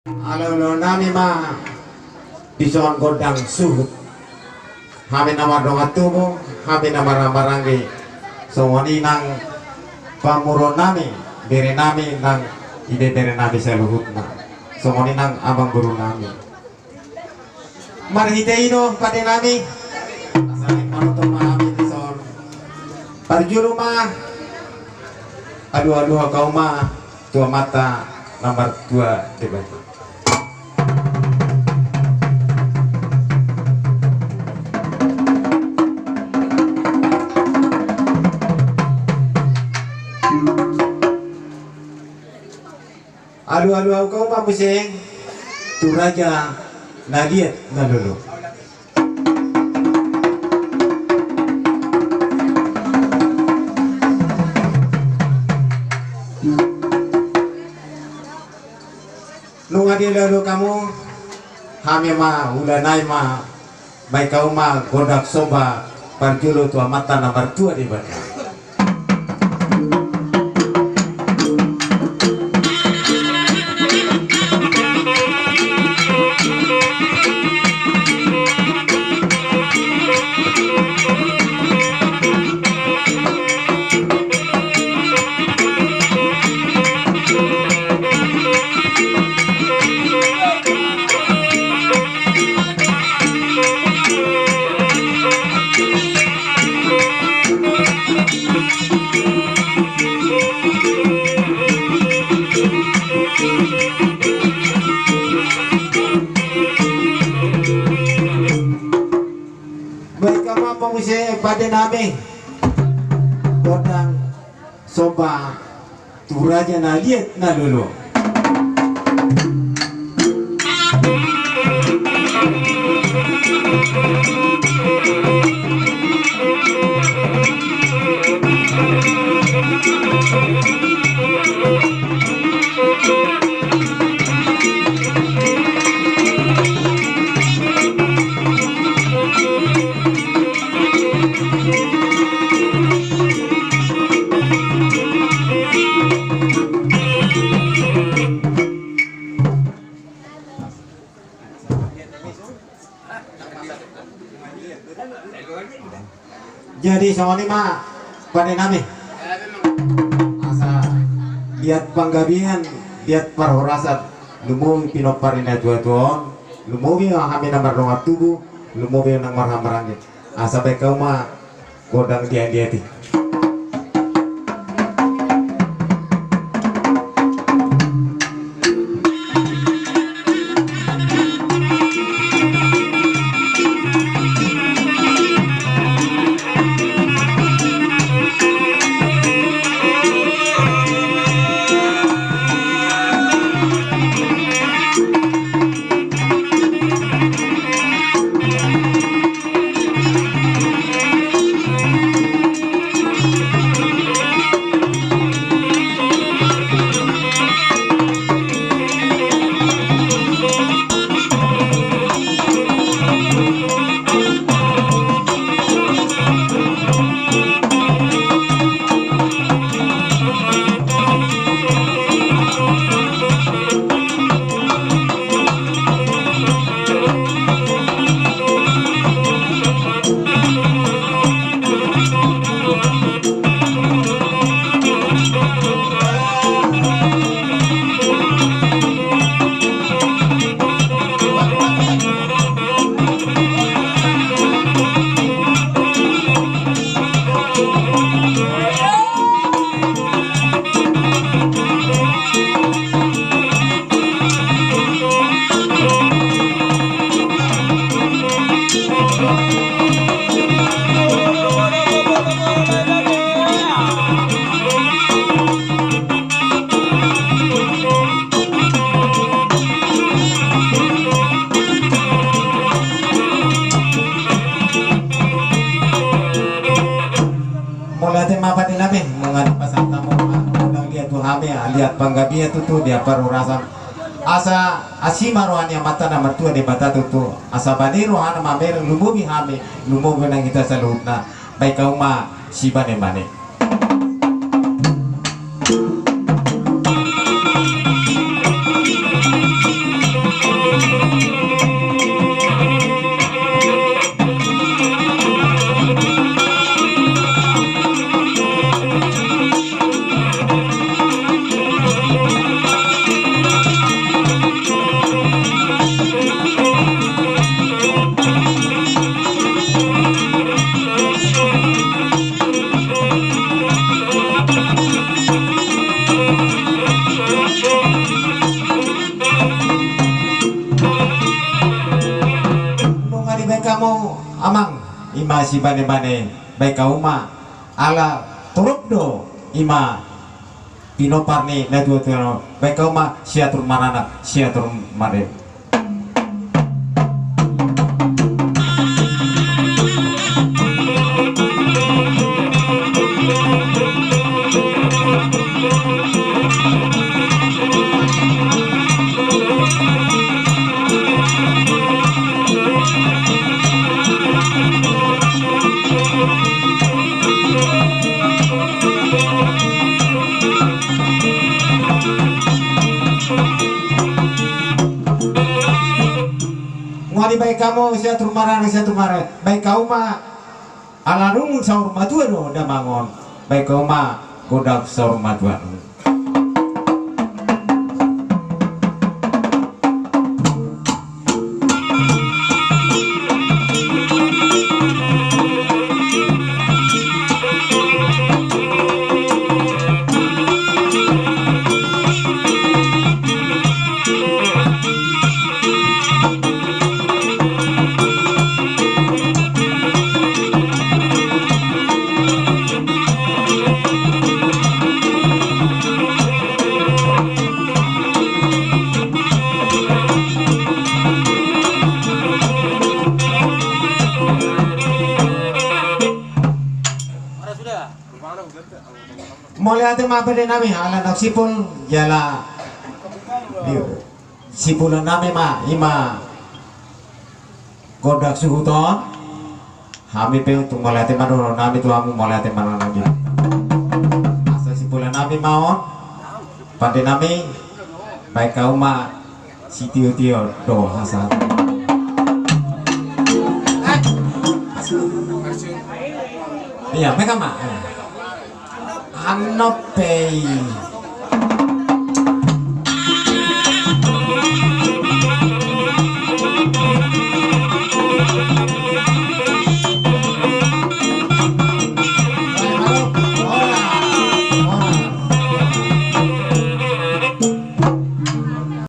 Alo nami ma bison godang suhut. Kami nama dongat tubuh, kami nama rambarangi. Songoni nang pamuron nami, bere nami nang ide bere nami seluhutna. Songoni nang abang guru nami. Marhiteino pada nami. Asalin manutung nami bison. Parjulu mah. Aduh kau mah tua mata nomor 2 debat. Alu kau mah pusing tu raja naliat nalulu. Nung adi lalu kamu kami mah ulanai mah baik kau mah godak soba parjulu tua mata nomor 2 di bawah. Pada nami godang soba turaja na liat na dulu. Jadi sama ini mah pada nami asa lihat panggabian lihat parhorasat lumu pinoparina tuan lumu kami nomor nomor tubuh lumu nomor hamarangin asa baik kau mah godang dia ti. Lihat panggabinya tuh dia paru rasa asa asima rohani mata nomor 2 di bata tuh asa bani rohana mamer lumubi hame lumubi nang kita salutna baik kau mah si bane bane. kamu amang ima si bane-bane baik kauma ala turut do ima pinoparni na dua tuano baik kauma siatur marana siatur mare. Ngwali baik kamu siya turmara baik kau ma alarung saur madua do damangon baik kau ma godak saur madua. Mulai ate mapede nami ala nak sipul jala sipulan nami ma ima godak suhuton hami pe untuk mulai ate manoro nami tu amu mulai ate manoro nami asa sipulan nami maon pande nami baik kau ma si tio do hasa iya mereka ma Anopei